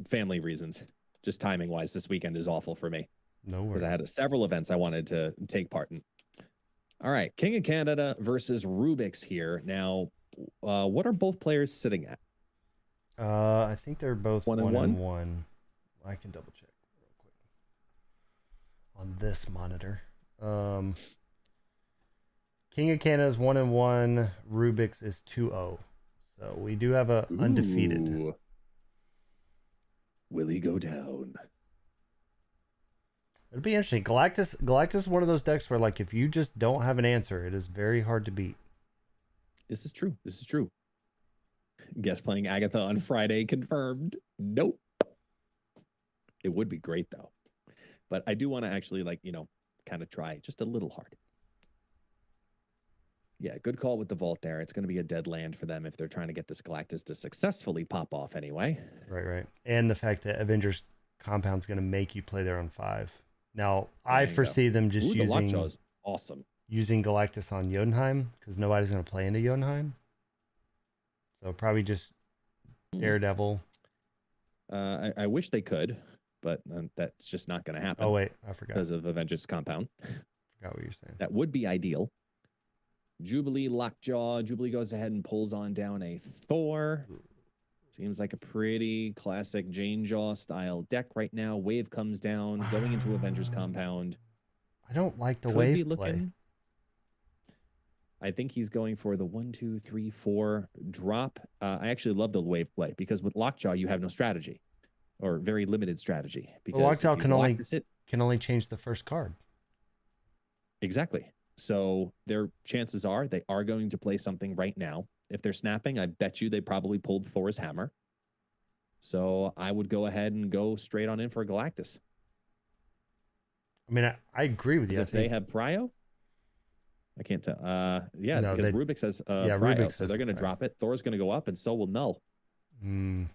family reasons. Just timing wise, this weekend is awful for me No because worries. I had several events I wanted to take part in. All right, King of Canada versus Rubik's here. Now, what are both players sitting at? I think they're both 1 and 1. 1-1. I can double check real quick on this monitor. King of Canada is 1-1. Rubik's is 2-0. So we do have a undefeated. Ooh. Will he go down? It'll be interesting. Galactus is one of those decks where, like, if you just don't have an answer, it is very hard to beat. This is true. This is true. Guest playing Agatha on Friday confirmed. Nope. It would be great though. But I do want to actually, like, kind of try just a little hard. Yeah, good call with the vault there. It's going to be a dead land for them if they're trying to get this Galactus to successfully pop off anyway. Right. And the fact that Avengers Compound's going to make you play there on 5. Now, I foresee them just using... the Lockjaw is awesome. Using Galactus on Jotunheim, because nobody's going to play into Jotunheim. So probably just Daredevil. I wish they could, but that's just not going to happen. Oh, wait, I forgot. Because of Avengers Compound. Forgot what you're saying. That would be ideal. Jubilee, Lockjaw. Jubilee goes ahead and pulls on down a Thor. Seems like a pretty classic Jane Jaw style deck right now. Wave comes down, going into Avengers Compound. I don't like the wave play. I think he's going for the 1, 2, 3, 4 drop. I actually love the wave play because with Lockjaw you have no strategy, or very limited strategy. Because Lockjaw can only change the first card. Exactly. So their chances are they are going to play something right now. If they're snapping, I bet you they probably pulled Thor's hammer. So I would go ahead and go straight on in for Galactus. I mean, I agree with you. If they have Prio, I can't tell. Yeah, no, because Rubik says Prio, Rubik so they're going to drop it. Thor's going to go up, and so will Null. Ooh.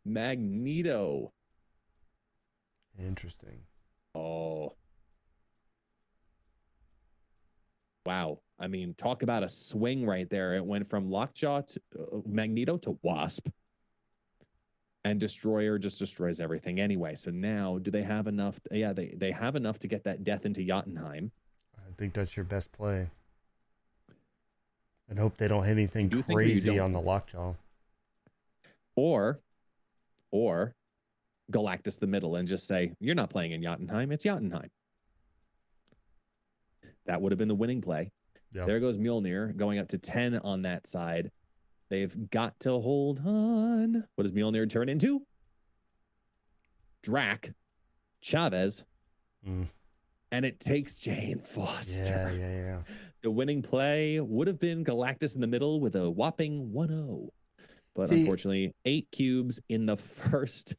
Magneto. Interesting. Oh. Wow. I mean, talk about a swing right there. It went from Lockjaw to Magneto to Wasp. And Destroyer just destroys everything anyway. So now, do they have enough? Yeah, they have enough to get that death into Jotunheim. I think that's your best play. And hope they don't hit anything crazy on the Lockjaw. Or Galactus the middle and just say, you're not playing in Jotunheim, it's Jotunheim. That would have been the winning play. Yep. There goes Mjolnir going up to 10 on that side. They've got to hold on. What does Mjolnir turn into? Drac, Chavez, and it takes Jane Foster. Yeah. The winning play would have been Galactus in the middle with a whopping 1-0. But unfortunately, 8 cubes in the first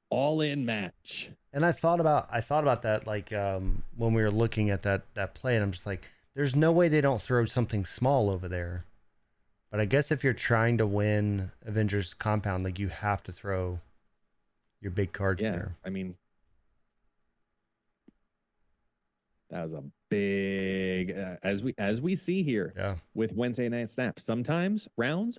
all-in match. And I thought about that, like, when we were looking at that play, and I'm just like, there's no way they don't throw something small over there. But I guess if you're trying to win Avengers Compound, like, you have to throw your big cards there. I mean, that was a big, as we see here with Wednesday Night Snaps. Sometimes rounds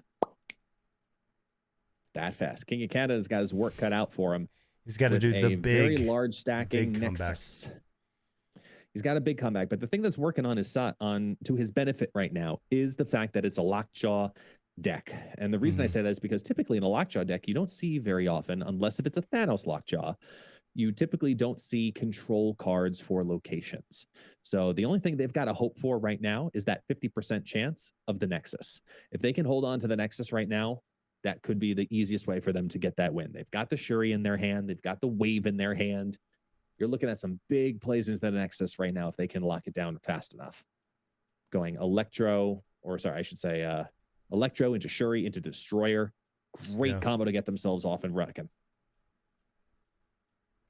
that fast. King of Canada's got his work cut out for him. He's got to do the big, very large stacking Nexus. He's got a big comeback, but the thing that's working on to his benefit right now is the fact that it's a Lockjaw deck. And the reason I say that is because typically in a Lockjaw deck, you don't see very often, unless if it's a Thanos Lockjaw, you typically don't see control cards for locations. So the only thing they've got to hope for right now is that 50% chance of the Nexus. If they can hold on to the Nexus right now, that could be the easiest way for them to get that win. They've got the Shuri in their hand. They've got the Wave in their hand. You're looking at some big plays into the Nexus right now if they can lock it down fast enough. Going Electro into Shuri, into Destroyer. Great combo to get themselves off and wrecking.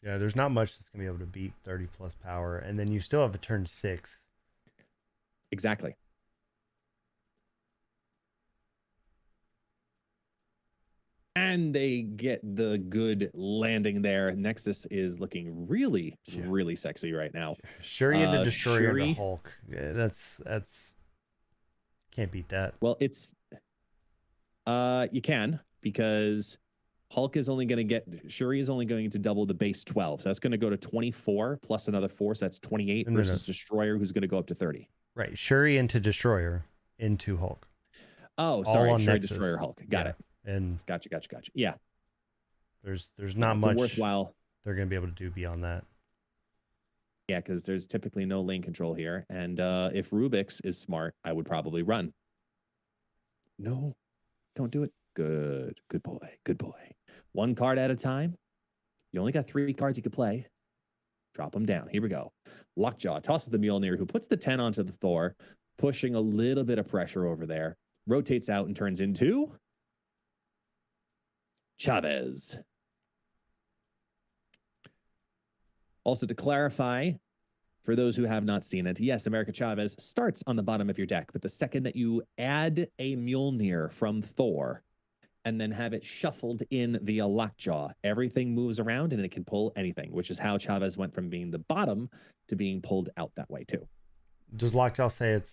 Yeah, there's not much that's going to be able to beat 30 plus power. And then you still have a turn 6. Exactly. And they get the good landing there. Nexus is looking really, really sexy right now. Shuri into Destroyer into Hulk. Yeah, that's Can't beat that. Well, it's you can, because Hulk is only going to get, Shuri is only going to double the base 12. So that's going to go to 24 plus another 4. So that's 28 No, no, versus no. Destroyer, who's going to go up to 30. Right. Shuri into Destroyer into Hulk. Oh, All sorry. on Shuri, Nexus. Destroyer, Hulk. Got Yeah. it. And Gotcha. Yeah. there's Yeah, not it's a much worthwhile. they're going to be able to do beyond that. Yeah, because there's typically no lane control here. And if Rubik's is smart, I would probably run. No, don't do it. Good boy. One card at a time. You only got 3 cards you could play. Drop them down. Here we go. Lockjaw tosses the Mjolnir, who puts the 10 onto the Thor, pushing a little bit of pressure over there. Rotates out and turns into Chavez. Also, to clarify, for those who have not seen it, yes, America Chavez starts on the bottom of your deck, but the second that you add a Mjolnir from Thor and then have it shuffled in via Lockjaw, everything moves around and it can pull anything, which is how Chavez went from being the bottom to being pulled out that way too. Does Lockjaw say it's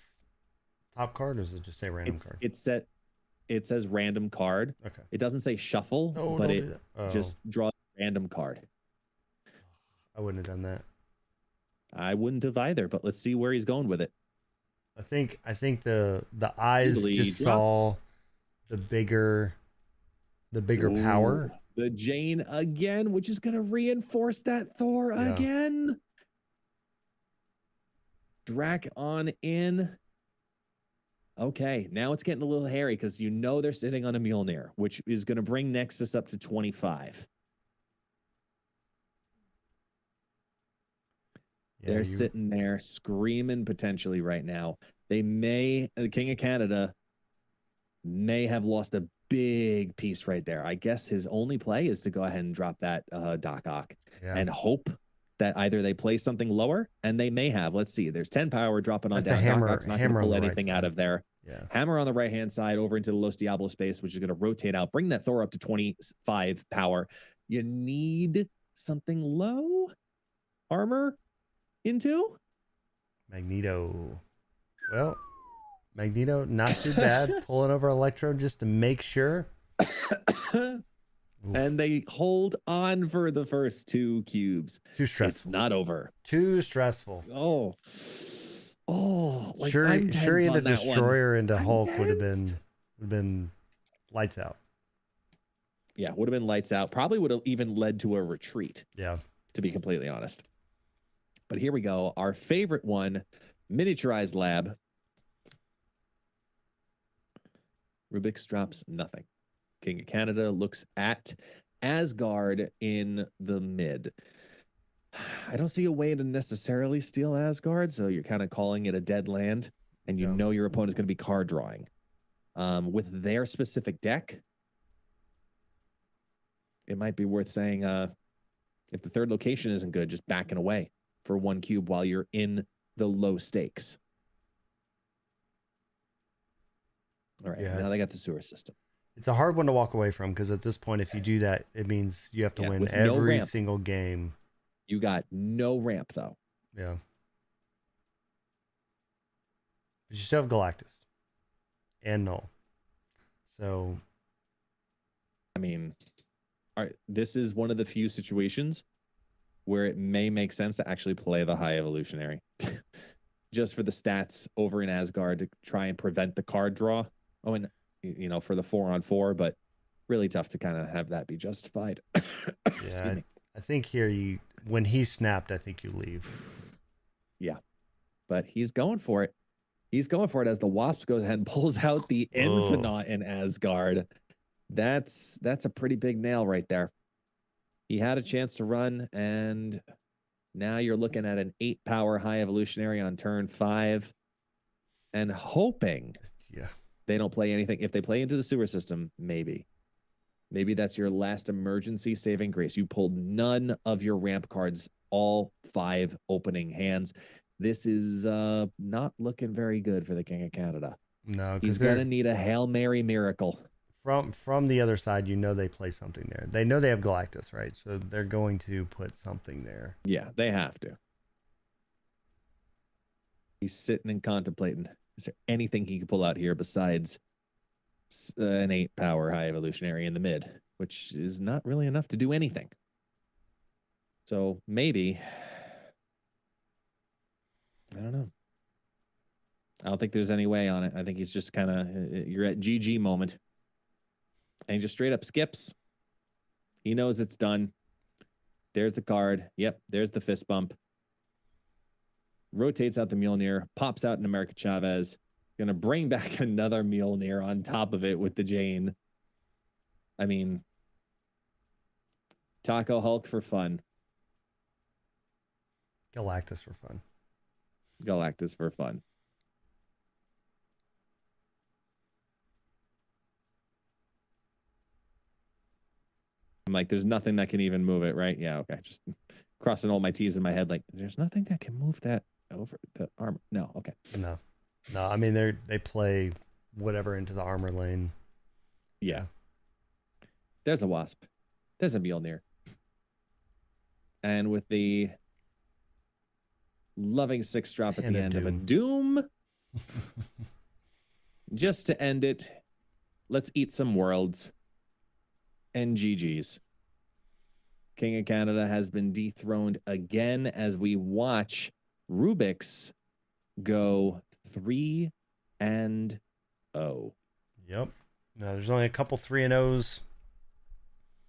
top card, or does it just say random card? It says random card. Okay. It doesn't say shuffle, No, but don't it do that. just draws a random card. I wouldn't have done that. I wouldn't have either, but let's see where he's going with it. I think the eyes Easily just drops. saw the bigger Ooh, power. The Jane again, which is going to reinforce that Thor again. Drac on in. Okay, now it's getting a little hairy because you know they're sitting on a Mjolnir, which is going to bring Nexus up to 25. Yeah, they're sitting there screaming potentially right now. They may, the King of Canada may have lost a big piece right there. I guess his only play is to go ahead and drop that Doc Ock and hope that either they play something lower, and they may have. Let's see. There's 10 power dropping on down. Doc Ock's not going to pull anything out of there. Yeah. Hammer on the right-hand side over into the Los Diablos space, which is going to rotate out, bring that Thor up to 25 power. You need something low armor into Magneto. Well, Magneto, not too bad. Pulling over Electro just to make sure. And they hold on for the first 2 cubes. Too stressful. It's not over. Too stressful. Oh, like Shuri into Destroyer into Hulk tensed. would have been lights out. Yeah, would have been lights out. Probably would have even led to a retreat. Yeah, to be completely honest. But here we go. Our favorite one, miniaturized lab. Rubik's drops nothing. King of Canada looks at Asgard in the mid. I don't see a way to necessarily steal Asgard, so you're kind of calling it a dead land, and you know your opponent's going to be card drawing. With their specific deck, it might be worth saying, if the third location isn't good, just backing away for 1 cube while you're in the low stakes. All right, now they got the sewer system. It's a hard one to walk away from, because at this point, if you do that, it means you have to win every single game. You got no ramp, though. Yeah. But you still have Galactus and Null. So, I mean, all right, this is one of the few situations where it may make sense to actually play the High Evolutionary. Just for the stats over in Asgard to try and prevent the card draw. Oh, and, you know, for the 4-on-4, but really tough to kind of have that be justified. yeah, I think here when he snapped, I think you leave. Yeah, but he's going for it. He's going for it as the Wasp goes ahead and pulls out the Infinite in Asgard. That's a pretty big nail right there. He had a chance to run, and now you're looking at an 8-power High Evolutionary on turn 5, and hoping they don't play anything. If they play into the sewer system, maybe that's your last emergency saving grace. You pulled none of your ramp cards, all 5 opening hands. This is not looking very good for the King of Canada. No, he's gonna need a Hail Mary miracle. From the other side, you know they play something there. They know they have Galactus, right? So they're going to put something there. Yeah, they have to. He's sitting and contemplating. Is there anything he could pull out here besides an 8 power high evolutionary in the mid, which is not really enough to do anything? So maybe, I don't know. I don't think there's any way on it. I think he's just kind of, you're at GG moment. And he just straight up skips. He knows it's done. There's the card. Yep, there's the fist bump. Rotates out the Mjolnir, pops out an America Chavez. Gonna bring back another Mjolnir on top of it with the Jane. I mean, Taco Hulk for fun. Galactus for fun. Galactus for fun. I'm like, there's nothing that can even move it, right? Yeah, okay. Just crossing all my T's in my head, like, there's nothing that can move that over the armor. No, okay. No. I mean, they play whatever into the armor lane. Yeah. There's a Wasp. There's a Mjolnir. And with the loving 6-drop at the end of a Doom, just to end it, let's eat some worlds. And GG's. King of Canada has been dethroned again as we watch Rubik's go 3-0. Yep. No, there's only a couple 3-0s